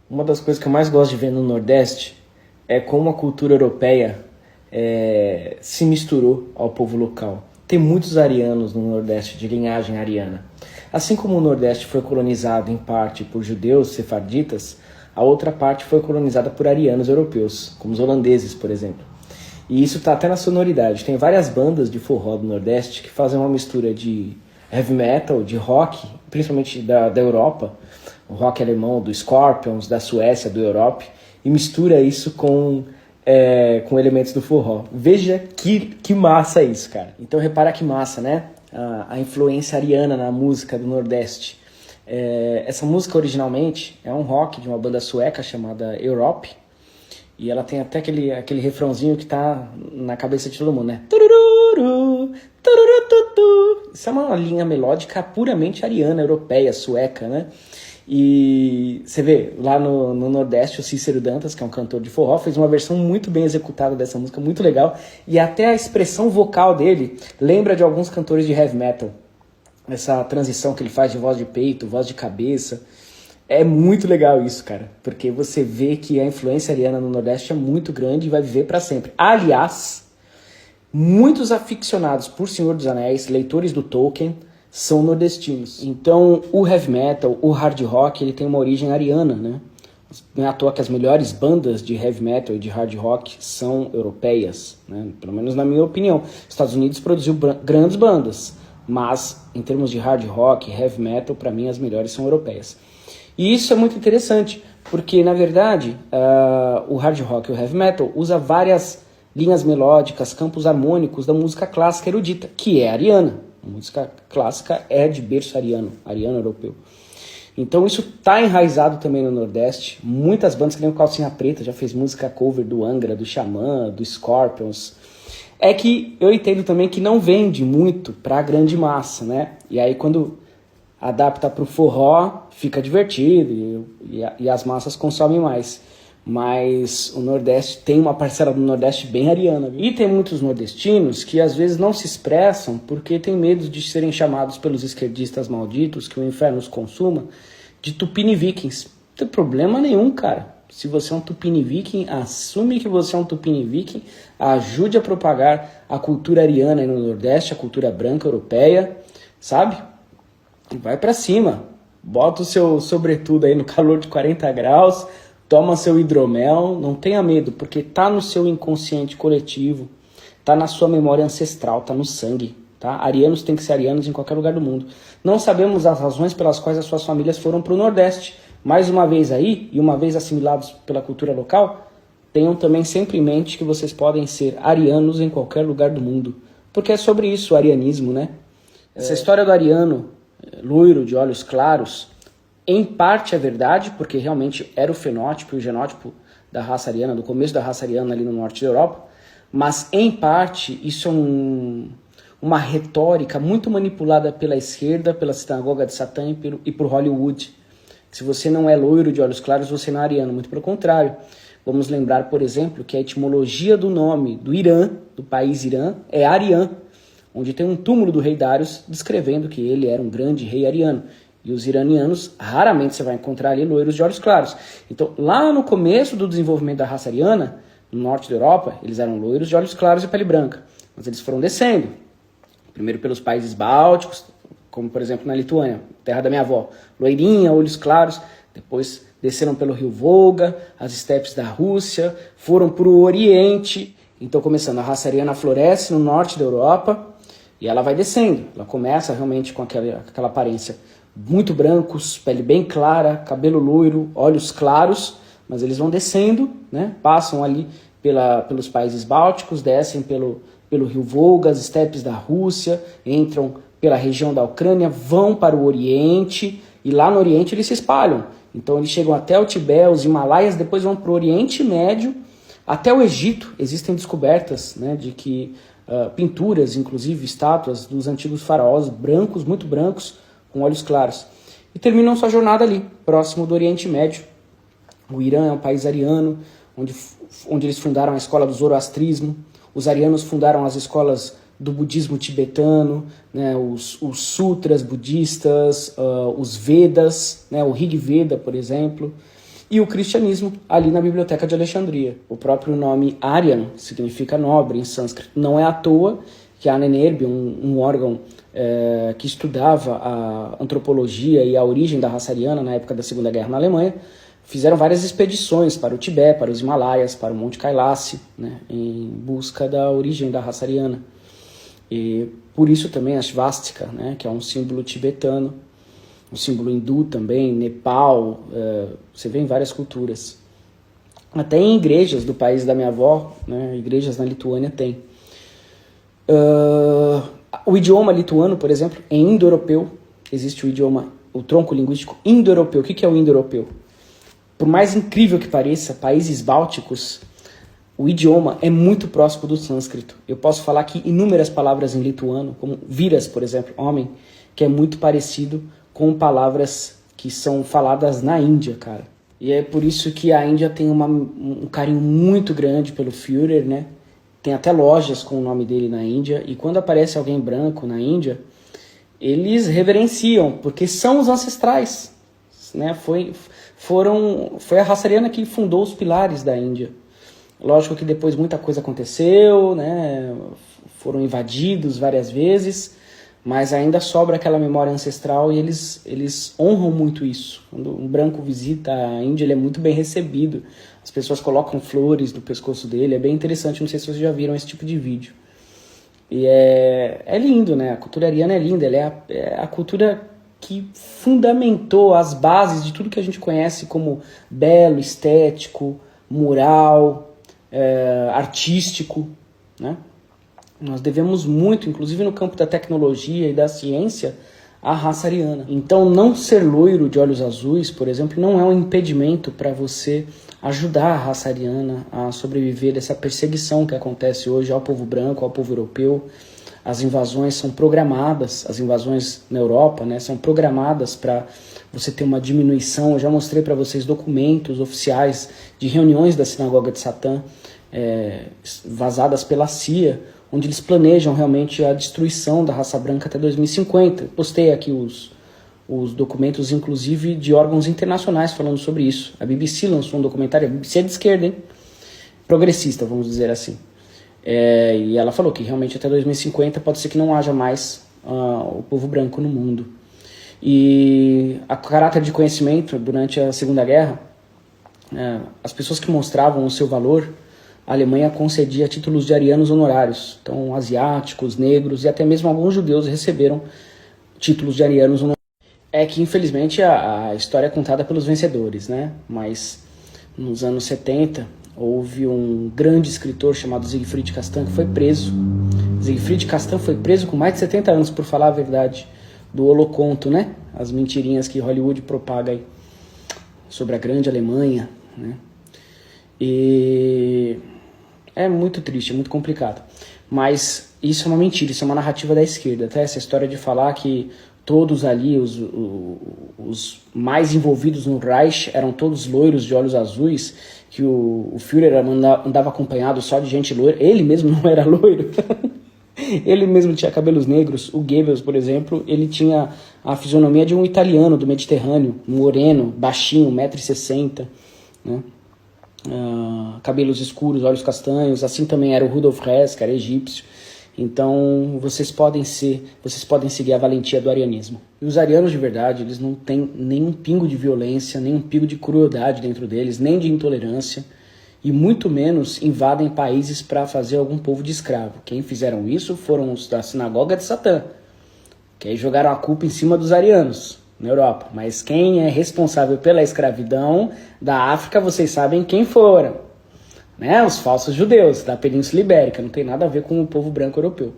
Uma das coisas que eu mais gosto de ver no Nordeste é como a cultura europeia se misturou ao povo local. Tem muitos arianos no Nordeste, de linhagem ariana. Assim como o Nordeste foi colonizado em parte por judeus sefarditas, a outra parte foi colonizada por arianos europeus, como os holandeses, por exemplo. E isso está até na sonoridade. Tem várias bandas de forró do Nordeste que fazem uma mistura de heavy metal, de rock, principalmente da Europa, o rock alemão, do Scorpions, da Suécia, do Europe, e mistura isso com elementos do forró. Veja que massa isso, cara. Então repara que massa, né? A influência ariana na música do Nordeste. Essa música originalmente é um rock de uma banda sueca chamada Europe, e ela tem até aquele refrãozinho que tá na cabeça de todo mundo, né? Turururu, tururututu. Isso é uma linha melódica puramente ariana, europeia, sueca, né? E você vê, lá no Nordeste, o Cícero Dantas, que é um cantor de forró, fez uma versão muito bem executada dessa música, muito legal. E até a expressão vocal dele lembra de alguns cantores de heavy metal. Essa transição que ele faz de voz de peito, voz de cabeça. É muito legal isso, cara, porque você vê que a influência ariana no Nordeste é muito grande e vai viver para sempre. Aliás, muitos aficionados por Senhor dos Anéis, leitores do Tolkien, são nordestinos. Então, o heavy metal, o hard rock, ele tem uma origem ariana, né? Não é à toa que as melhores bandas de heavy metal e de hard rock são europeias, né? Pelo menos na minha opinião. Os Estados Unidos produziu grandes bandas, mas em termos de hard rock, heavy metal, para mim as melhores são europeias. E isso é muito interessante, porque na verdade o hard rock e o heavy metal usa várias linhas melódicas, campos harmônicos da música clássica erudita, que é ariana. A música clássica é de berço ariano europeu. Então isso está enraizado também no Nordeste. Muitas bandas que nem o Calcinha Preta já fez música cover do Angra, do Xamã, do Scorpions. É que eu entendo também que não vende muito para a grande massa, né? E aí quando adapta para o forró, fica divertido e as massas consomem mais. Mas o Nordeste tem uma parcela do Nordeste bem ariana. Viu? E tem muitos nordestinos que às vezes não se expressam porque tem medo de serem chamados pelos esquerdistas malditos, que o inferno os consuma, de tupinivikings. Não tem problema nenhum, cara. Se você é um tupiniviking, assume que você é um tupiniviking, ajude a propagar a cultura ariana aí no Nordeste, a cultura branca europeia, sabe? E vai pra cima. Bota o seu sobretudo aí no calor de 40 graus, toma seu hidromel, não tenha medo, porque tá no seu inconsciente coletivo, tá na sua memória ancestral, tá no sangue, tá? Arianos têm que ser arianos em qualquer lugar do mundo. Não sabemos as razões pelas quais as suas famílias foram pro Nordeste. Mais uma vez aí, e uma vez assimilados pela cultura local, tenham também sempre em mente que vocês podem ser arianos em qualquer lugar do mundo. Porque é sobre isso o arianismo, né? Essa história do ariano, loiro, de olhos claros, em parte é verdade, porque realmente era o fenótipo e o genótipo da raça ariana, do começo da raça ariana ali no norte da Europa, mas em parte isso é uma retórica muito manipulada pela esquerda, pela sinagoga de Satã e por Hollywood. Se você não é loiro de olhos claros, você não é ariano, muito pelo contrário. Vamos lembrar, por exemplo, que a etimologia do nome do Irã, do país Irã, é Ariã, onde tem um túmulo do rei Darius descrevendo que ele era um grande rei ariano. E os iranianos, raramente você vai encontrar ali loiros de olhos claros. Então, lá no começo do desenvolvimento da raça ariana, no norte da Europa, eles eram loiros de olhos claros e pele branca. Mas eles foram descendo. Primeiro pelos países bálticos, como por exemplo na Lituânia, terra da minha avó. Loirinha, olhos claros. Depois desceram pelo rio Volga, as estepes da Rússia, foram para o Oriente. Então, começando, a raça ariana floresce no norte da Europa e ela vai descendo. Ela começa realmente com aquela aparência muito brancos, pele bem clara, cabelo loiro, olhos claros, mas eles vão descendo, né? Passam ali pelos países bálticos, descem pelo rio Volga, as estepes da Rússia, entram pela região da Ucrânia, vão para o Oriente, e lá no Oriente eles se espalham. Então eles chegam até o Tibete, os Himalaias, depois vão para o Oriente Médio, até o Egito. Existem descobertas, né, de que pinturas, inclusive estátuas dos antigos faraós, brancos, muito brancos, com olhos claros. E terminam sua jornada ali, próximo do Oriente Médio. O Irã é um país ariano, onde eles fundaram a escola do zoroastrismo. Os arianos fundaram as escolas do budismo tibetano, né, os sutras budistas, os Vedas, né, o Rig Veda, por exemplo. e o cristianismo ali na Biblioteca de Alexandria. O próprio nome Aryan significa nobre em sânscrito. Não é à toa que a ANNERB, um órgão que estudava a antropologia e a origem da raça ariana na época da Segunda Guerra na Alemanha, fizeram várias expedições para o Tibete, para os Himalaias, para o Monte Kailash, né, em busca da origem da raça ariana. E por isso também a svastika, né, que é um símbolo tibetano, um símbolo hindu também, Nepal, você vê em várias culturas. Até em igrejas do país da minha avó, né, igrejas na Lituânia tem. O idioma lituano, por exemplo, é indo-europeu. Existe o idioma, o tronco linguístico indo-europeu. O que é o indo-europeu? Por mais incrível que pareça, países bálticos, o idioma é muito próximo do sânscrito. Eu posso falar aqui inúmeras palavras em lituano, como viras, por exemplo, homem, que é muito parecido com palavras que são faladas na Índia, cara. E é por isso que a Índia tem um carinho muito grande pelo Führer, né? Tem até lojas com o nome dele na Índia, e quando aparece alguém branco na Índia, eles reverenciam, porque são os ancestrais, né? Foi a raça ariana que fundou os pilares da Índia. Lógico que depois muita coisa aconteceu, né? Foram invadidos várias vezes, mas ainda sobra aquela memória ancestral e eles honram muito isso. Quando um branco visita a Índia, ele é muito bem recebido. As pessoas colocam flores no pescoço dele, é bem interessante, não sei se vocês já viram esse tipo de vídeo. E é lindo, né? A cultura ariana é linda, ela é a cultura que fundamentou as bases de tudo que a gente conhece como belo, estético, moral, artístico, né? Nós devemos muito, inclusive no campo da tecnologia e da ciência, à raça ariana. Então, não ser loiro de olhos azuis, por exemplo, não é um impedimento para você ajudar a raça ariana a sobreviver dessa perseguição que acontece hoje ao povo branco, ao povo europeu. As invasões são programadas, as invasões na Europa, né, são programadas para você ter uma diminuição. Eu já mostrei para vocês documentos oficiais de reuniões da Sinagoga de Satã, vazadas pela CIA, onde eles planejam realmente a destruição da raça branca até 2050. Postei aqui os documentos, inclusive, de órgãos internacionais falando sobre isso. A BBC lançou um documentário, a BBC é de esquerda, hein? Progressista, vamos dizer assim. E ela falou que realmente até 2050 pode ser que não haja mais o povo branco no mundo. E a caráter de conhecimento, durante a Segunda Guerra, as pessoas que mostravam o seu valor, a Alemanha concedia títulos de arianos honorários. Então, asiáticos, negros e até mesmo alguns judeus receberam títulos de arianos honorários. É que, infelizmente, a história é contada pelos vencedores, né? Mas, nos anos 70, houve um grande escritor chamado Siegfried Castan que foi preso. Siegfried Castan foi preso com mais de 70 anos, por falar a verdade, do Holoconto, né? As mentirinhas que Hollywood propaga aí sobre a grande Alemanha, né? E é muito triste, é muito complicado. Mas isso é uma mentira, isso é uma narrativa da esquerda. Até essa história de falar que todos ali, os mais envolvidos no Reich, eram todos loiros de olhos azuis, que o Führer andava acompanhado só de gente loira. Ele mesmo não era loiro. Ele mesmo tinha cabelos negros. O Goebbels, por exemplo, ele tinha a fisionomia de um italiano do Mediterrâneo, moreno, baixinho, 1,60 m, né? Cabelos escuros, olhos castanhos. Assim também era o Rudolf Hess, que era egípcio. Então vocês podem seguir a valentia do arianismo. E os arianos de verdade, eles não têm nenhum pingo de violência, nenhum pingo de crueldade dentro deles, nem de intolerância, e muito menos invadem países para fazer algum povo de escravo. Quem fizeram isso foram os da Sinagoga de Satã, que aí jogaram a culpa em cima dos arianos na Europa. Mas quem é responsável pela escravidão da África, vocês sabem quem foram, né? Os falsos judeus da Península Ibérica. Não tem nada a ver com o povo branco europeu.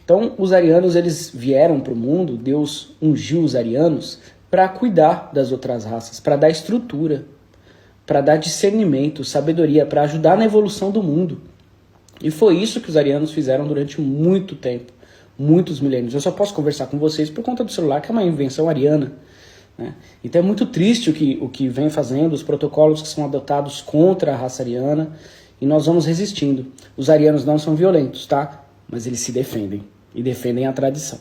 Então, os arianos, eles vieram para o mundo, Deus ungiu os arianos para cuidar das outras raças, para dar estrutura, para dar discernimento, sabedoria, para ajudar na evolução do mundo. E foi isso que os arianos fizeram durante muito tempo, muitos milênios. Eu só posso conversar com vocês por conta do celular, que é uma invenção ariana, né? Então é muito triste o que vem fazendo, os protocolos que são adotados contra a raça ariana, e nós vamos resistindo. Os arianos não são violentos, tá? Mas eles se defendem, e defendem a tradição.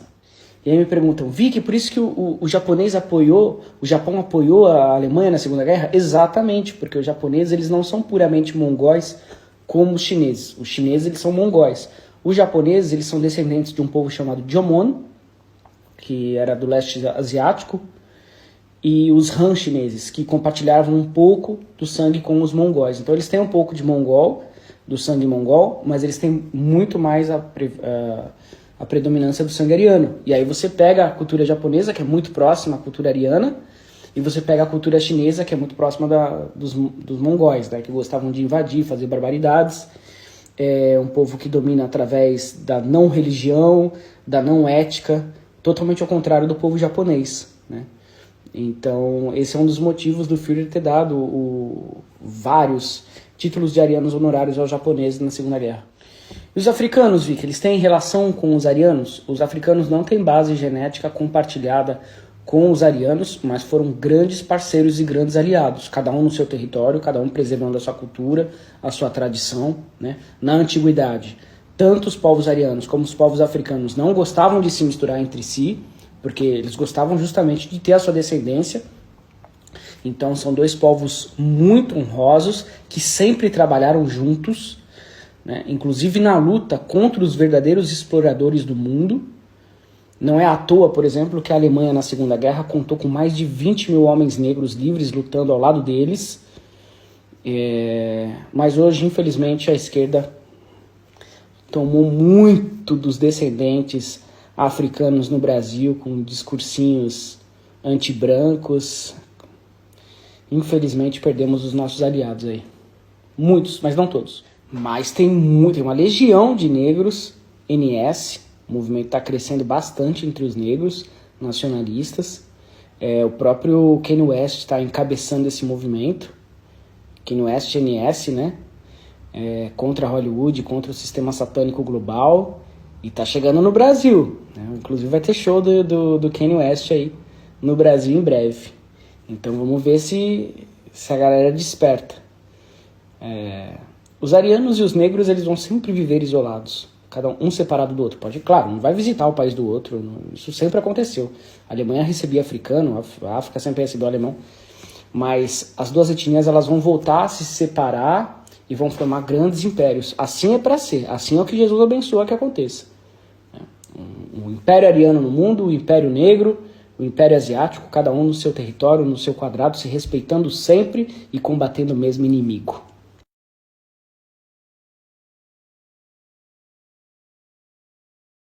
E aí me perguntam, Vicky, por isso que o japonês apoiou, o Japão apoiou a Alemanha na Segunda Guerra? Exatamente, porque os japoneses eles não são puramente mongóis como os chineses. Os chineses eles são mongóis. Os japoneses eles são descendentes de um povo chamado Jomon, que era do leste asiático, e os Han chineses, que compartilhavam um pouco do sangue com os mongóis. Então eles têm um pouco de mongol, do sangue mongol, mas eles têm muito mais a predominância do sangue ariano. E aí você pega a cultura japonesa, que é muito próxima à cultura ariana, e você pega a cultura chinesa, que é muito próxima dos mongóis, né, que gostavam de invadir, fazer barbaridades. É um povo que domina através da não religião, da não ética, totalmente ao contrário do povo japonês, né? Então, esse é um dos motivos do Führer ter dado vários títulos de arianos honorários aos japoneses na Segunda Guerra. E os africanos, Vicky, eles têm relação com os arianos? Os africanos não têm base genética compartilhada com os arianos, mas foram grandes parceiros e grandes aliados, cada um no seu território, cada um preservando a sua cultura, a sua tradição, né? Na antiguidade, tanto os povos arianos como os povos africanos não gostavam de se misturar entre si, porque eles gostavam justamente de ter a sua descendência. Então são dois povos muito honrosos, que sempre trabalharam juntos, né? Inclusive na luta contra os verdadeiros exploradores do mundo. Não é à toa, por exemplo, que a Alemanha na Segunda Guerra contou com mais de 20 mil homens negros livres lutando ao lado deles. Mas hoje, infelizmente, a esquerda tomou muito dos descendentes africanos no Brasil, com discursinhos anti-brancos. Infelizmente, perdemos os nossos aliados aí. Muitos, mas não todos. Mas tem uma legião de negros, NS. O movimento está crescendo bastante entre os negros nacionalistas. O próprio Kanye West está encabeçando esse movimento. Kanye West, NS, né? Contra Hollywood, contra o sistema satânico global. E tá chegando no Brasil, né? Inclusive vai ter show do Kanye West aí no Brasil em breve. Então vamos ver se a galera desperta. Os arianos e os negros eles vão sempre viver isolados, cada um separado do outro. Claro, não vai visitar o país do outro, isso sempre aconteceu. A Alemanha recebia africano, a África sempre recebeu alemão, mas as duas etnias elas vão voltar a se separar e vão formar grandes impérios. Assim é para ser, assim é o que Jesus abençoa que aconteça. O Império Ariano no mundo, o Império Negro, o Império Asiático, cada um no seu território, no seu quadrado, se respeitando sempre e combatendo o mesmo inimigo.